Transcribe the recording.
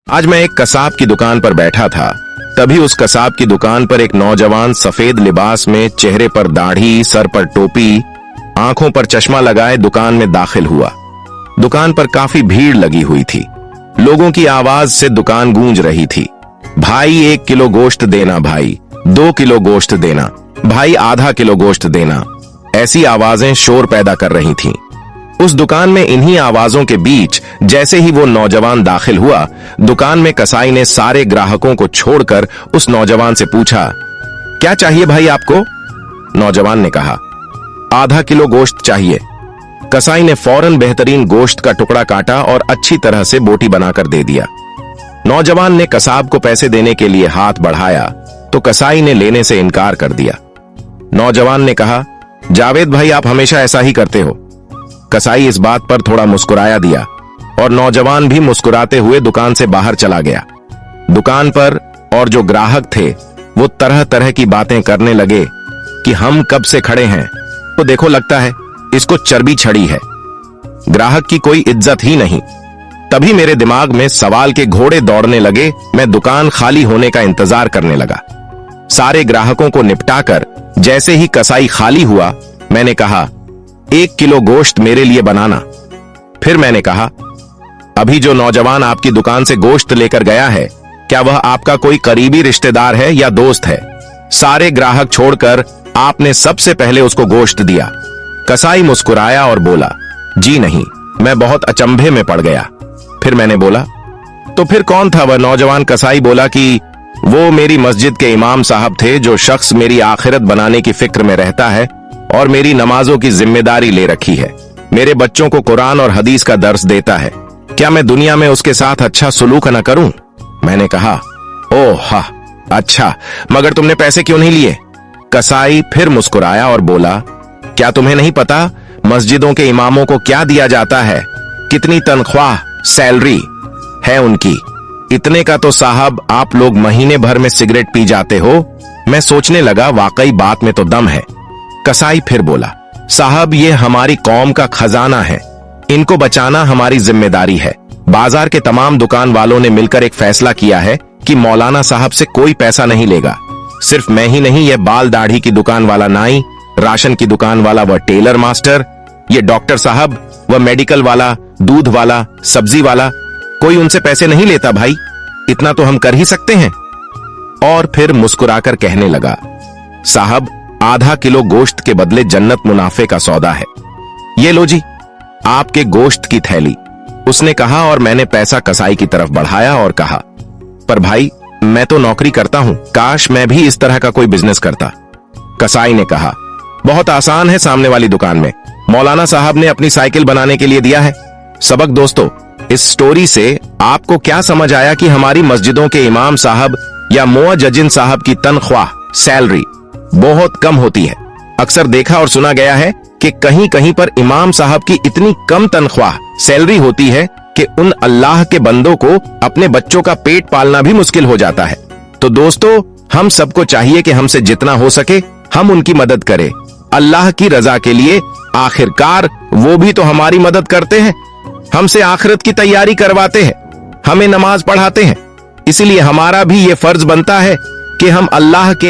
आज मैं एक कसाब की दुकान पर बैठा था। तभी उस कसाब की दुकान पर एक नौजवान सफेद लिबास में, चेहरे पर दाढ़ी, सर पर टोपी, आंखों पर चश्मा लगाए दुकान में दाखिल हुआ। दुकान पर काफी भीड़ लगी हुई थी। लोगों की आवाज से दुकान गूंज रही थी। भाई 1 किलो गोश्त देना, भाई 2 किलो गोश्त देना, भाई आधा किलो गोश्त देना। ऐसी आवाजें शोर पैदा कर रही थीं। उस दुकान में इन्हीं आवाजों के बीच जैसे ही वो नौजवान दाखिल हुआ, दुकान में कसाई ने सारे ग्राहकों को छोड़कर उस नौजवान से पूछा, क्या चाहिए भाई आपको? नौजवान ने कहा, आधा किलो गोश्त चाहिए। कसाई ने फौरन बेहतरीन गोश्त का टुकड़ा काटा और अच्छी तरह से बोटी बनाकर दे दिया। नौजवान ने कसाब को पैसे देने के लिए हाथ बढ़ाया तो कसाई ने लेने से इनकार कर दिया। नौजवान ने कहा, जावेद भाई, आप हमेशा ऐसा ही करते हो। कसाई इस बात पर थोड़ा मुस्कुराया दिया और नौजवान भी मुस्कुराते हुए दुकान से बाहर चला गया। दुकान पर और जो ग्राहक थे वो तरह तरह की बातें करने लगे कि हम कब से खड़े हैं, तो देखो लगता है इसको चर्बी चढ़ी है। ग्राहक की कोई इज्जत ही नहीं। तभी मेरे दिमाग में सवाल के घोड़े दौड़ने लगे। मैं दुकान खाली होने का इंतजार करने लगा। सारे ग्राहकों को निपटाकर जैसे ही कसाई खाली हुआ, मैंने कहा, 1 किलो गोश्त मेरे लिए बनाना। फिर मैंने कहा, अभी जो नौजवान आपकी दुकान से गोश्त लेकर गया है, क्या वह आपका कोई करीबी रिश्तेदार है या दोस्त है? सारे ग्राहक छोड़कर आपने सबसे पहले उसको गोश्त दिया। कसाई मुस्कुराया और बोला, जी नहीं, मैं बहुत अचंभे में पड़ गया। फिर मैंने बोला, तो फिर कौन था वह? नौजवान कसाई बोला कि वो मेरी मस्जिद के इमाम साहब थे, जो शख्स मेरी आखिरत बनाने की फिक्र में रहता है और मेरी नमाजों की जिम्मेदारी ले रखी है। मेरे बच्चों को कुरान और हदीस का दर्स देता है। क्या मैं दुनिया में उसके साथ अच्छा सलूक न करूं? मैंने कहा, ओह हा, अच्छा, मगर तुमने पैसे क्यों नहीं लिए? कसाई फिर मुस्कुराया और बोला, क्या तुम्हें नहीं पता मस्जिदों के इमामों को क्या दिया जाता है? कितनी तनख्वाह, सैलरी है उनकी? इतने का तो साहब आप लोग महीने भर में सिगरेट पी जाते हो। मैं सोचने लगा, वाकई बात में तो दम है। कसाई फिर बोला, साहब ये हमारी कौम का खजाना है, इनको बचाना हमारी जिम्मेदारी है। बाजार के तमाम दुकान वालों ने मिलकर एक फैसला किया है कि मौलाना साहब से कोई पैसा नहीं लेगा। सिर्फ मैं ही नहीं, ये बाल दाढ़ी की दुकान वाला नाई, राशन की दुकान वाला वह टेलर मास्टर, ये डॉक्टर साहब, वह मेडिकल वाला, दूध वाला, सब्जी वाला, कोई उनसे पैसे नहीं लेता भाई। इतना तो हम कर ही सकते हैं। और फिर मुस्कुराकर कहने लगा, साहब आधा किलो गोश्त के बदले जन्नत मुनाफे का सौदा है। ये लो जी, आपके गोश्त की थैली। उसने कहा और मैंने पैसा कसाई की तरफ बढ़ाया और कहा, पर भाई मैं तो नौकरी करता हूं, काश मैं भी इस तरह का कोई बिजनेस करता। कसाई ने कहा, बहुत आसान है, सामने वाली दुकान में मौलाना साहब ने अपनी साइकिल बनाने के लिए दिया है। सबक दोस्तों, इस स्टोरी से आपको क्या समझ आया कि हमारी मस्जिदों के इमाम साहब या मुअज्जिन साहब की तनख्वाह, सैलरी बहुत कम होती है। अक्सर देखा और सुना गया है कि कहीं कहीं पर इमाम साहब की इतनी कम तनख्वाह, सैलरी होती है कि उन अल्लाह के बंदों को अपने बच्चों का पेट पालना भी मुश्किल हो जाता है। तो दोस्तों, हम सबको चाहिए कि हमसे जितना हो सके हम उनकी मदद करें, अल्लाह की रजा के लिए। आखिरकार वो भी तो हमारी मदद करते हैं, हमसे आखिरत की तैयारी करवाते हैं, हमें नमाज पढ़ाते हैं। इसलिए हमारा भी ये फर्ज बनता है कि हम अल्लाह के